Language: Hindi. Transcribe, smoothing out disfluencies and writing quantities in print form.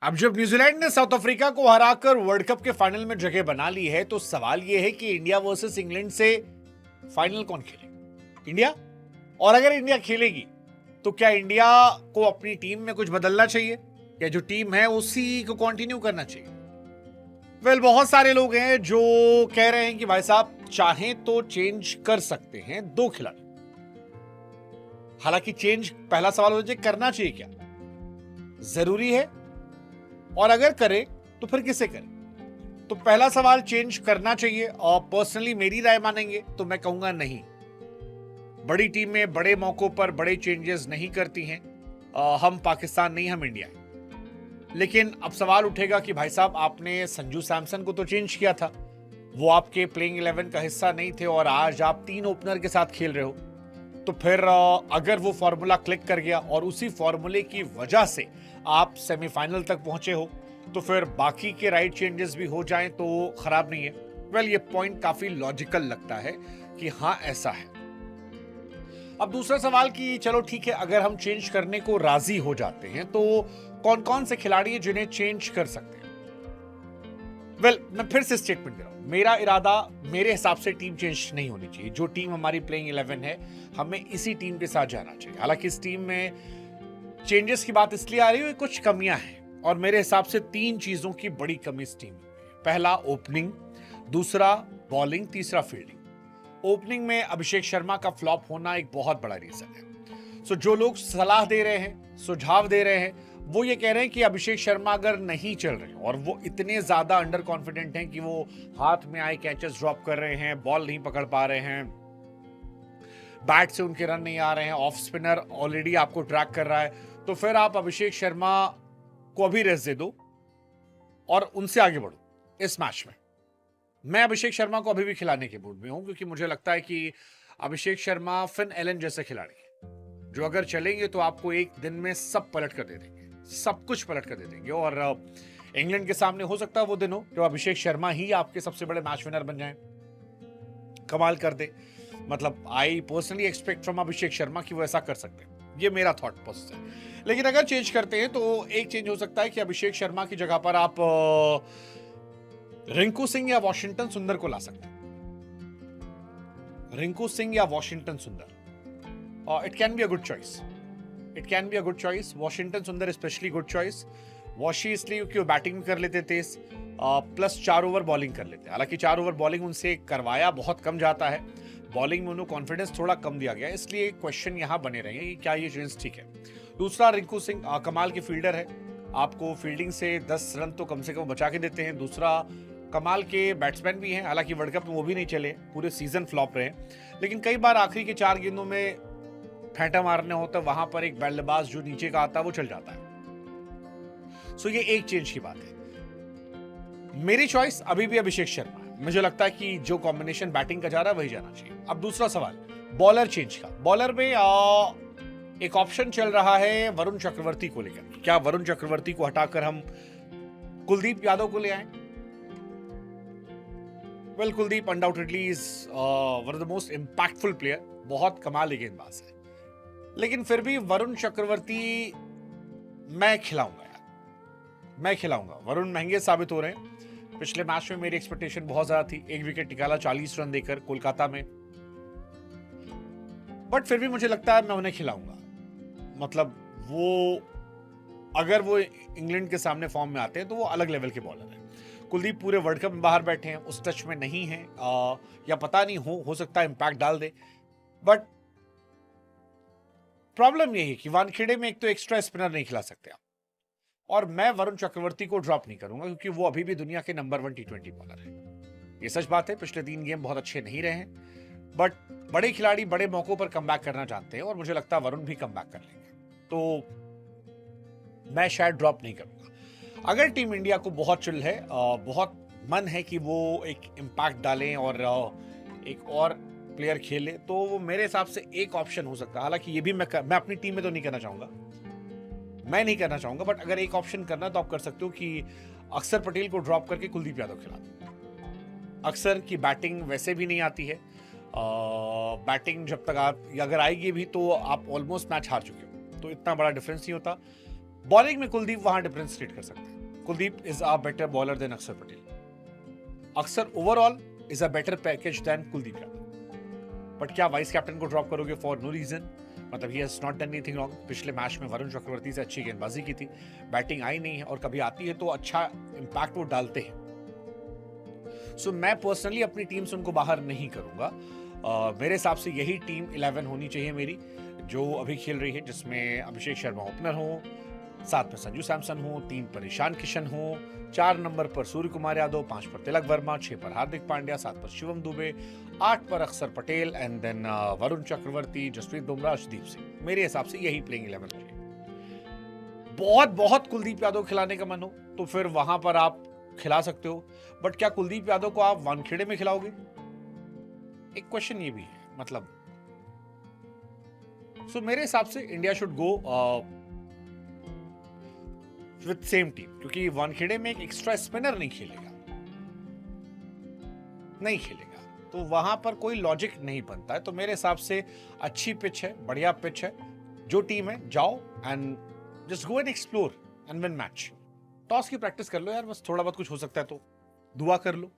अब जब न्यूजीलैंड ने साउथ अफ्रीका को हराकर वर्ल्ड कप के फाइनल में जगह बना ली है तो सवाल यह है कि इंडिया वर्सेस इंग्लैंड से फाइनल कौन खेलेगा? इंडिया। और अगर इंडिया खेलेगी तो क्या इंडिया को अपनी टीम में कुछ बदलना चाहिए या जो टीम है उसी को कंटिन्यू करना चाहिए? बहुत सारे लोग हैं जो कह रहे हैं कि भाई साहब चाहें तो चेंज कर सकते हैं दो खिलाड़ी। हालांकि चेंज पहला सवाल हो जाए करना चाहिए क्या, जरूरी है, और अगर करे तो फिर किसे करे? तो पहला सवाल चेंज करना चाहिए और पर्सनली मेरी राय मानेंगे तो मैं कहूंगा नहीं। बड़ी टीमें बड़े मौकों पर बड़े चेंजेस नहीं करती हैं। हम पाकिस्तान नहीं, हम इंडिया है। लेकिन अब सवाल उठेगा कि भाई साहब आपने संजू सैमसन को तो चेंज किया था, वो आपके प्लेइंग 11 का हिस्सा नहीं थे और आज आप 3 ओपनर के साथ खेल रहे हो। तो फिर अगर वो फॉर्मूला क्लिक कर गया और उसी फॉर्मूले की वजह से आप सेमीफाइनल तक पहुंचे हो तो फिर बाकी के राइट चेंजेस भी हो जाएं तो खराब नहीं है। ये पॉइंट काफी लॉजिकल लगता है कि हाँ ऐसा है। अब दूसरा सवाल कि चलो ठीक है, अगर हम चेंज करने को राजी हो जाते हैं तो कौन कौन से खिलाड़ी हैं जिन्हें चेंज कर सकते हैं? मैं फिर से स्टेटमेंट दे रहा हूं, मेरा इरादा मेरे हिसाब से टीम चेंज नहीं होनी चाहिए। जो टीम हमारी प्लेइंग 11 है हमें इसी टीम के साथ जाना चाहिए। हालांकि इस टीम में चेंजेस की बात इसलिए आ रही है, कुछ कमियां हैं और मेरे हिसाब से 3 चीजों की बड़ी कमी इस टीम में। पहला ओपनिंग, दूसरा बॉलिंग, तीसरा फील्डिंग। ओपनिंग में अभिषेक शर्मा का फ्लॉप होना एक बहुत बड़ा रीजन है। जो लोग सलाह दे रहे हैं, सुझाव दे रहे हैं, वो ये कह रहे हैं कि अभिषेक शर्मा अगर नहीं चल रहे और वो इतने ज्यादा अंडर कॉन्फिडेंट हैं कि वो हाथ में आए कैचेस ड्रॉप कर रहे हैं, बॉल नहीं पकड़ पा रहे हैं, बैट से उनके रन नहीं आ रहे हैं, ऑफ स्पिनर ऑलरेडी आपको ट्रैक कर रहा है, तो फिर आप अभिषेक शर्मा को अभी रेस्ट दे दो और उनसे आगे बढ़ो इस मैच में। मैं अभिषेक शर्मा को अभी भी खिलाने के मूड में हूं क्योंकि मुझे लगता है कि अभिषेक शर्मा फिन एलन जैसे खिलाड़ी हैं जो अगर चलेंगे तो आपको एक दिन में सब पलट कर दे देंगे, सब कुछ पलट कर दे देंगे। और इंग्लैंड के सामने हो सकता है वो दिन हो जो अभिषेक शर्मा ही आपके सबसे बड़े मैच विनर बन जाएं, कमाल कर दे। मतलब I personally expect from Abhishek Sharma कि वो ऐसा कर सकते हैं, ये मेरा थॉट प्रोसेस है। लेकिन अगर चेंज करते हैं तो एक चेंज हो सकता है कि अभिषेक शर्मा की जगह पर आप रिंकू सिंह या वॉशिंगटन सुंदर को ला सकते हैं। रिंकू सिंह या वॉशिंगटन सुंदर, it can be a good choice, it can be a good choice. Washington सुंदर स्पेशली गुड चॉइस। वॉशी इसलिए क्योंकि वो बैटिंग भी कर लेते तेज, प्लस 4 ओवर बॉलिंग कर लेते। हालांकि 4 ओवर बॉलिंग उनसे करवाया बहुत कम जाता है, बॉलिंग में उन्हें कॉन्फिडेंस थोड़ा कम दिया गया, इसलिए क्वेश्चन यहां बने रहेंगे कि क्या ये चेंज ठीक है। दूसरा, रिंकू सिंह कमाल की फील्डर है, आपको फील्डिंग से 10 रन तो कम से कम बचा के देते हैं। दूसरा, कमाल के बैट्समैन भी हैं, हालांकि वर्ल्ड कप में वो भी नहीं चले, पूरे सीजन फ्लॉप रहे, लेकिन कई बार आखिरी के 4 गेंदों में फेंटा मारने होता है, वहां पर एक बल्लेबाज जो नीचे का आता है वो चल जाता है। ये एक चेंज की बात है। मेरी चॉइस अभी भी अभिषेक शर्मा है। मुझे लगता है कि जो कॉम्बिनेशन बैटिंग का जा रहा है वही जाना चाहिए। अब दूसरा सवाल बॉलर चेंज का। बॉलर में एक ऑप्शन चल रहा है वरुण चक्रवर्ती को लेकर। क्या वरुण चक्रवर्ती को हटाकर हम कुलदीप यादव को ले आए? Kuldeep undoubtedly is one of the most impactful player, बहुत कमाल गेंदबाज है, लेकिन फिर भी वरुण चक्रवर्ती मैं खिलाऊंगा यार, मैं खिलाऊंगा। वरुण महंगे साबित हो रहे हैं। पिछले मैच में मेरी एक्सपेक्टेशन बहुत ज्यादा थी, 1 विकेट निकाला 40 रन देकर कोलकाता में, बट फिर भी मुझे लगता है मैं उन्हें खिलाऊंगा। मतलब वो अगर वो इंग्लैंड के सामने फॉर्म में आते हैं तो वो अलग लेवल के बॉलर हैं। कुलदीप पूरे वर्ल्ड कप में बाहर बैठे हैं, उस टच में नहीं है, या पता नहीं हो सकता है इंपैक्ट डाल दे, बट प्रॉब्लम यही है कि वानखेड़े में एक तो एक्स्ट्रा स्पिनर नहीं खिला सकते आप, और मैं वरुण चक्रवर्ती को ड्रॉप नहीं करूंगा क्योंकि वो अभी भी दुनिया के नंबर 1 T20 बॉलर है। ये सच बात है, पिछले 3 गेम बहुत अच्छे नहीं रहे हैं, बट बड़े खिलाड़ी बड़े मौकों पर कमबैक करना चाहते हैं और मुझे लगता है वरुण भी कमबैक कर लेंगे, तो मैं शायद ड्रॉप नहीं करूंगा। अगर टीम इंडिया को बहुत चिल है, बहुत मन है कि वो एक इम्पैक्ट डालें और एक और प्लेयर खेले, तो वो मेरे हिसाब से एक ऑप्शन हो सकता है। हालांकि ये भी मैं अपनी टीम में तो नहीं करना चाहूंगा, मैं नहीं करना चाहूंगा, बट अगर एक ऑप्शन करना तो आप कर सकते हो कि अक्षर पटेल को ड्रॉप करके कुलदीप यादव खिला दो। अक्षर की बैटिंग वैसे भी नहीं आती है, बैटिंग जब तक आप अगर आएगी भी तो आप ऑलमोस्ट मैच हार चुके हो, तो इतना बड़ा डिफरेंस नहीं होता। बॉलिंग में कुलदीप वहां डिफरेंस क्रिएट कर सकते हैं। Kuldeep is a better bowler than Akshar Patel. Akshar overall is a better package than Kuldeep Yadav. But क्या वाइस कैप्टन को ड्रॉप करोगे फॉर नो रीजन? मतलब he has not done anything wrong. पिछले मैच में वरुण चक्रवर्ती से अच्छी गेंदबाजी की थी, बैटिंग आई नहीं है, और कभी आती है तो अच्छा इंपैक्ट वो डालते हैं। सो मैं पर्सनली अपनी टीम से उनको बाहर नहीं करूंगा। मेरे हिसाब से यही टीम 11 होनी चाहिए मेरी, जो अभी खेल रही है, जिसमें अभिषेक शर्मा ओपनर हो, 7 पर संजू सैमसन हो, 3 पर ईशान किशन हो, 4 नंबर पर सूर्य कुमार यादव, 5 पर तिलक वर्मा, 6 पर हार्दिक पांड्या, 7 पर शिवम दुबे, 8 पर अक्षर पटेल एंड देन वरुण चक्रवर्ती, जसप्रीत बुमराह, अर्शदीप सिंह। मेरे हिसाब से यही प्लेइंग 11 है। बहुत बहुत कुलदीप यादव खिलाने का मन हो तो फिर वहां पर आप खिला सकते हो, बट क्या कुलदीप यादव को आप वानखेड़े में खिलाओगे? एक क्वेश्चन ये भी है। मतलब सो मेरे हिसाब से India should go with same team, क्योंकि वानखेड़े में एक एक्स्ट्रा स्पिनर नहीं खेलेगा, तो वहां पर कोई लॉजिक नहीं बनता है। तो मेरे हिसाब से अच्छी पिच है, बढ़िया पिच है, जो टीम है जाओ and just go and explore and win match. Toss की प्रैक्टिस कर लो यार, बस थोड़ा बहुत कुछ हो सकता है तो दुआ कर लो।